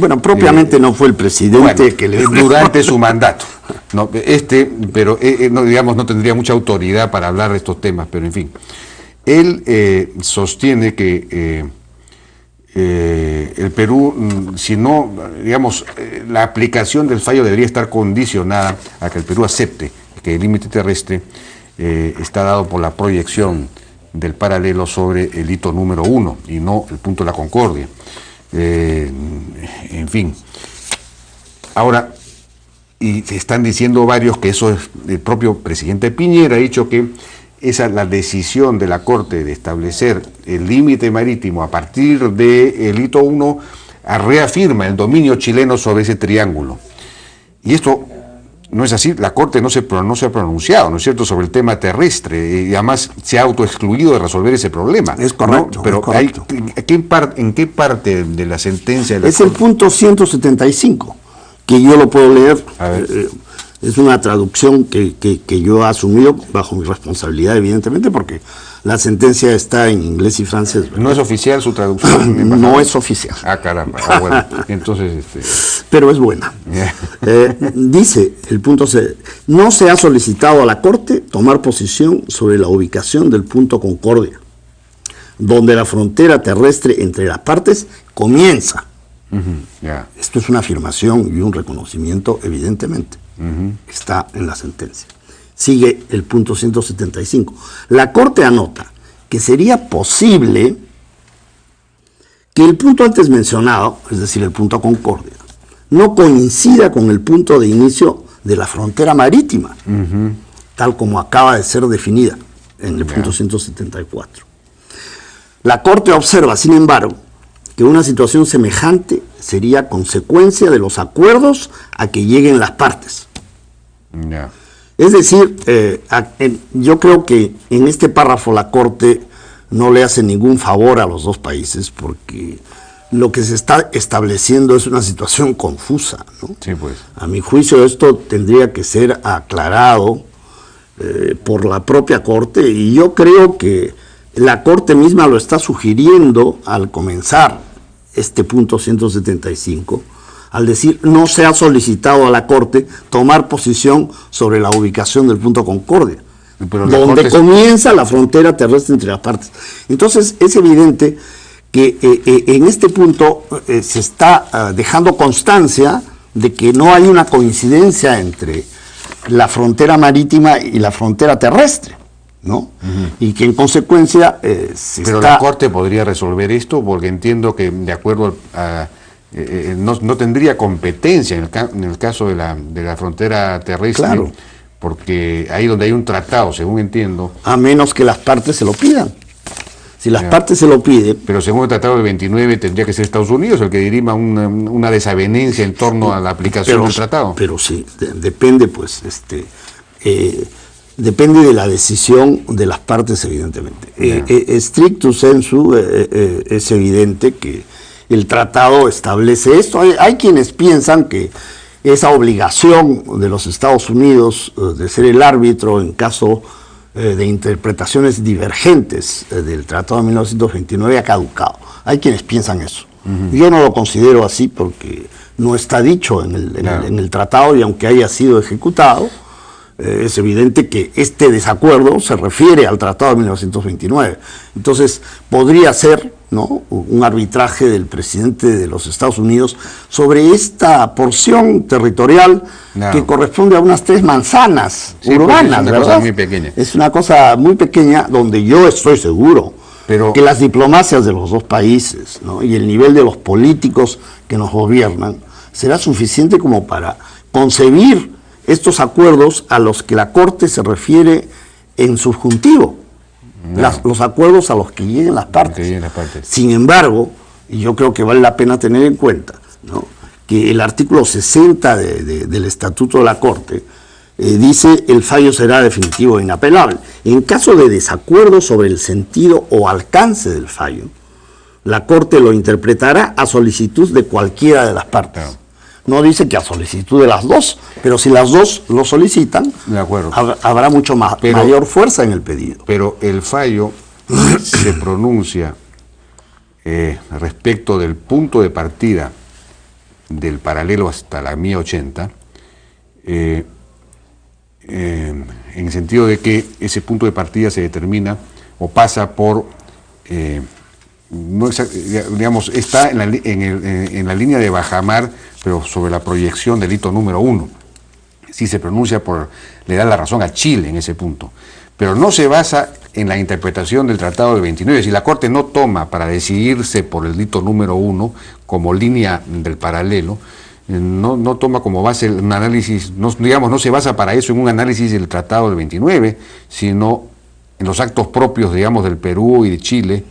Bueno, propiamente no fue el presidente que le... Durante su mandato. No, pero no, digamos, no tendría mucha autoridad para hablar de estos temas, pero en fin. Él sostiene que el Perú, si no, digamos, la aplicación del fallo debería estar condicionada a que el Perú acepte que el límite terrestre está dado por la proyección del paralelo sobre el hito número 1 y no el punto de la Concordia. En fin. Ahora, y se están diciendo varios que eso es, el propio presidente Piñera ha dicho que esa es la decisión de la Corte de establecer el límite marítimo a partir del hito 1, reafirma el dominio chileno sobre ese triángulo. Y esto no es así, la Corte no se ha pronunciado, ¿no es cierto?, sobre el tema terrestre, y además se ha autoexcluido de resolver ese problema. Es correcto, ¿no? Pero es correcto. ¿en qué parte de la sentencia? De la es el punto 175, que yo lo puedo leer. A ver. Es una traducción que yo he asumido bajo mi responsabilidad, evidentemente, porque la sentencia está en inglés y francés, ¿verdad? ¿No es oficial su traducción? No es oficial. Ah, caramba. Bueno, entonces... Pero es buena. Dice el punto C, no se ha solicitado a la Corte tomar posición sobre la ubicación del punto Concordia, donde la frontera terrestre entre las partes comienza. Esto es una afirmación y un reconocimiento, evidentemente. Está en la sentencia. Sigue el punto 175. La Corte anota que sería posible que el punto antes mencionado, es decir, el punto Concordia, no coincida con el punto de inicio de la frontera marítima, tal como acaba de ser definida en el punto 174. La Corte observa, sin embargo, que una situación semejante sería consecuencia de los acuerdos a que lleguen las partes. Es decir, yo creo que en este párrafo la Corte no le hace ningún favor a los dos países, porque lo que se está estableciendo es una situación confusa, ¿no? Sí, pues. A mi juicio esto tendría que ser aclarado por la propia Corte, y yo creo que la Corte misma lo está sugiriendo al comenzar este punto 175, al decir no se ha solicitado a la Corte tomar posición sobre la ubicación del punto Concordia, donde comienza la frontera terrestre entre las partes. Entonces es evidente que en este punto se está dejando constancia de que no hay una coincidencia entre la frontera marítima y la frontera terrestre, ¿no? Y que en consecuencia Pero la Corte podría resolver esto, porque entiendo que de acuerdo a no tendría competencia en el caso de la frontera terrestre, claro, porque ahí donde hay un tratado, según entiendo. A menos que las partes se lo pidan. Si las partes se lo piden. Pero según el tratado del 29 tendría que ser Estados Unidos el que dirima una desavenencia en torno a la aplicación del tratado. Pero sí, depende pues, depende de la decisión de las partes, evidentemente. Stricto sensu, es evidente que el tratado establece esto. Hay quienes piensan que esa obligación de los Estados Unidos de ser el árbitro en caso de interpretaciones divergentes del Tratado de 1929 ha caducado. Hay quienes piensan eso. Yo no lo considero así porque no está dicho en el tratado, y aunque haya sido ejecutado, es evidente que este desacuerdo se refiere al Tratado de 1929. Entonces, podría ser, ¿no?, un arbitraje del presidente de los Estados Unidos sobre esta porción territorial que corresponde a unas 3 manzanas urbanas, pues es una cosa muy pequeña. Es una cosa muy pequeña, donde yo estoy seguro que las diplomacias de los dos países, ¿no?, y el nivel de los políticos que nos gobiernan será suficiente como para concebir estos acuerdos a los que la Corte se refiere en subjuntivo. Los acuerdos a los que lleguen las partes. Sin embargo, y yo creo que vale la pena tener en cuenta, ¿no?, que el artículo 60 del Estatuto de la Corte dice: el fallo será definitivo e inapelable. En caso de desacuerdo sobre el sentido o alcance del fallo, la Corte lo interpretará a solicitud de cualquiera de las partes. No dice que a solicitud de las dos, pero si las dos lo solicitan, de acuerdo, habrá mucho mayor fuerza en el pedido. Pero el fallo se pronuncia respecto del punto de partida del paralelo hasta la mía 80, en el sentido de que ese punto de partida se determina o pasa por, no digamos, está en la línea de bajamar, pero sobre la proyección del hito número 1. Sí se pronuncia le da la razón a Chile en ese punto, pero no se basa en la interpretación del Tratado del 29. Si la Corte no toma para decidirse por el hito número 1 como línea del paralelo, no toma como base un análisis, no se basa para eso en un análisis del Tratado del 29, sino en los actos propios, digamos, del Perú y de Chile,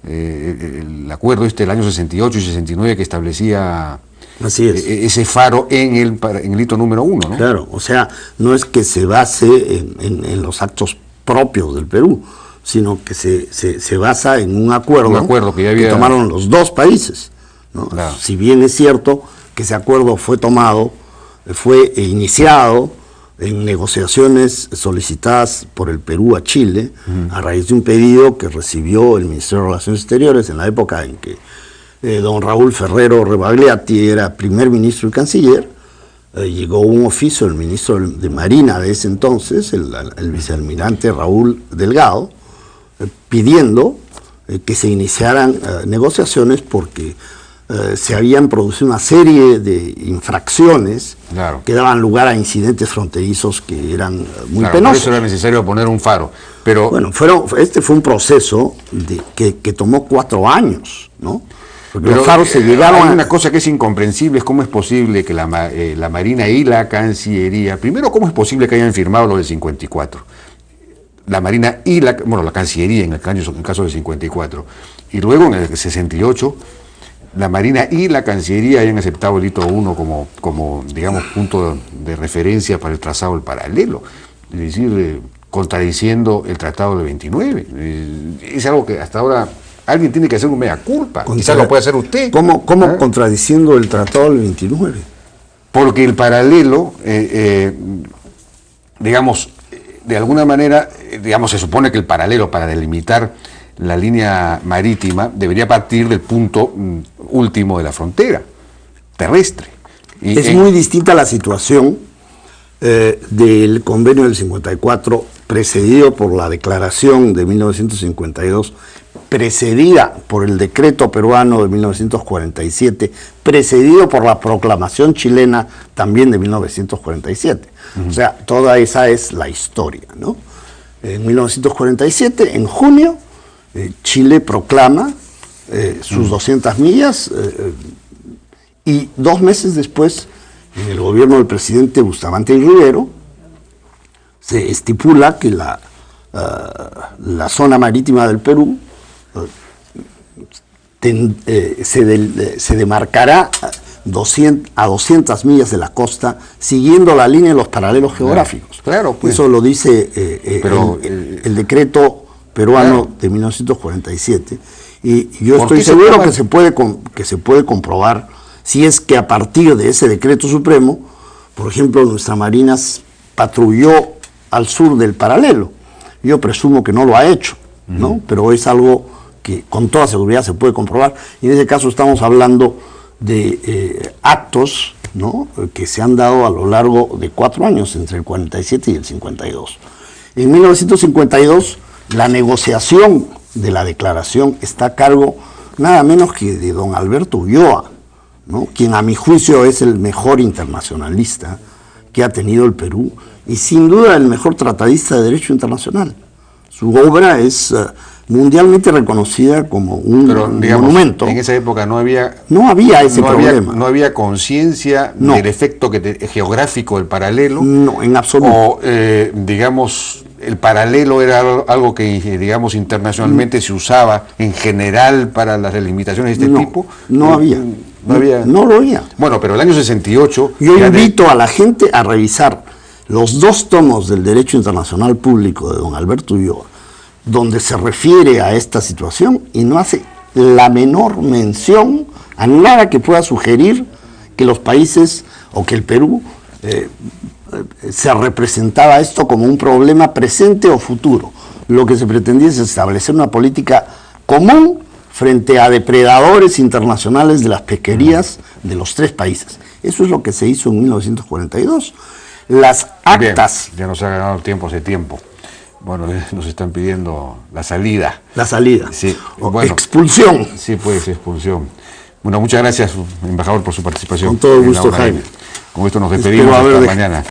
el acuerdo del año 68 y 69 que establecía ese faro en el hito número 1, ¿no? Claro, o sea, no es que se base en los actos propios del Perú, sino que se basa en un acuerdo que tomaron los dos países, ¿no? Claro. Si bien es cierto que ese acuerdo fue iniciado en negociaciones solicitadas por el Perú a Chile, a raíz de un pedido que recibió el Ministerio de Relaciones Exteriores en la época en que don Raúl Ferrero Rebagliati era primer ministro y canciller. Llegó un oficio del ministro de Marina de ese entonces, el vicealmirante Raúl Delgado, pidiendo que se iniciaran negociaciones porque se habían producido una serie de infracciones que daban lugar a incidentes fronterizos que eran muy penosos. Por eso era necesario poner un faro. Pero bueno, este fue un proceso que tomó 4 años, ¿no? Porque los faros se llegaron hay una cosa que es incomprensible, es cómo es posible que la Marina y la Cancillería, primero, cómo es posible que hayan firmado lo del 54, la Marina y la Cancillería en el caso del 54, y luego en el 68, la Marina y la Cancillería hayan aceptado el hito 1 como digamos, punto de referencia para el trazado del paralelo, es decir, contradiciendo el Tratado del 29. Es algo que hasta ahora alguien tiene que hacer un mea culpa. Quizás lo puede hacer usted. ¿Cómo contradiciendo el Tratado del 29? Porque el paralelo, digamos, de alguna manera, se supone que el paralelo para delimitar la línea marítima debería partir del punto último de la frontera terrestre. Es muy distinta la situación del convenio del 54, precedido por la declaración de 1952, precedida por el decreto peruano de 1947, precedido por la proclamación chilena también de 1947. O sea, toda esa es la historia, ¿no? En 1947, en junio, Chile proclama sus 200 millas y 2 meses después, en el gobierno del presidente Bustamante y Rivero, se estipula que la zona marítima del Perú se demarcará a 200 millas de la costa, siguiendo la línea de los paralelos geográficos. Claro, pues. Eso lo dice el decreto peruano de 1947. Y yo estoy seguro que se puede comprobar si es que a partir de ese decreto supremo, por ejemplo, nuestra Marina patrulló al sur del paralelo. Yo presumo que no lo ha hecho, ¿no? Pero es algo que con toda seguridad se puede comprobar. Y en ese caso estamos hablando de actos, ¿no?, que se han dado a lo largo de 4 años, entre el 47 y el 52. En 1952, la negociación de la declaración está a cargo nada menos que de don Alberto Ulloa, ¿no?, quien a mi juicio es el mejor internacionalista que ha tenido el Perú y sin duda el mejor tratadista de derecho internacional. Su obra es mundialmente reconocida como un monumento. En esa época no había ese problema. No había conciencia del efecto geográfico del paralelo. No, en absoluto. O, digamos, el paralelo era algo que, digamos, internacionalmente se usaba en general para las delimitaciones de este tipo. No lo había. Bueno, pero el año 68... Yo invito a la gente a revisar los 2 tomos del Derecho Internacional Público de don Alberto Ulloa, donde se refiere a esta situación y no hace la menor mención a nada que pueda sugerir que los países o que el Perú se representaba esto como un problema presente o futuro. Lo que se pretendía es establecer una política común frente a depredadores internacionales de las pesquerías de los 3 países. Eso es lo que se hizo en 1942. Las actas... Bien, ya nos ha ganado el tiempo hace tiempo. Bueno, nos están pidiendo la salida. La salida. Sí, bueno, expulsión. Sí, pues expulsión. Bueno, muchas gracias, embajador, por su participación. Con todo gusto, Jaime. Con esto nos despedimos hasta mañana.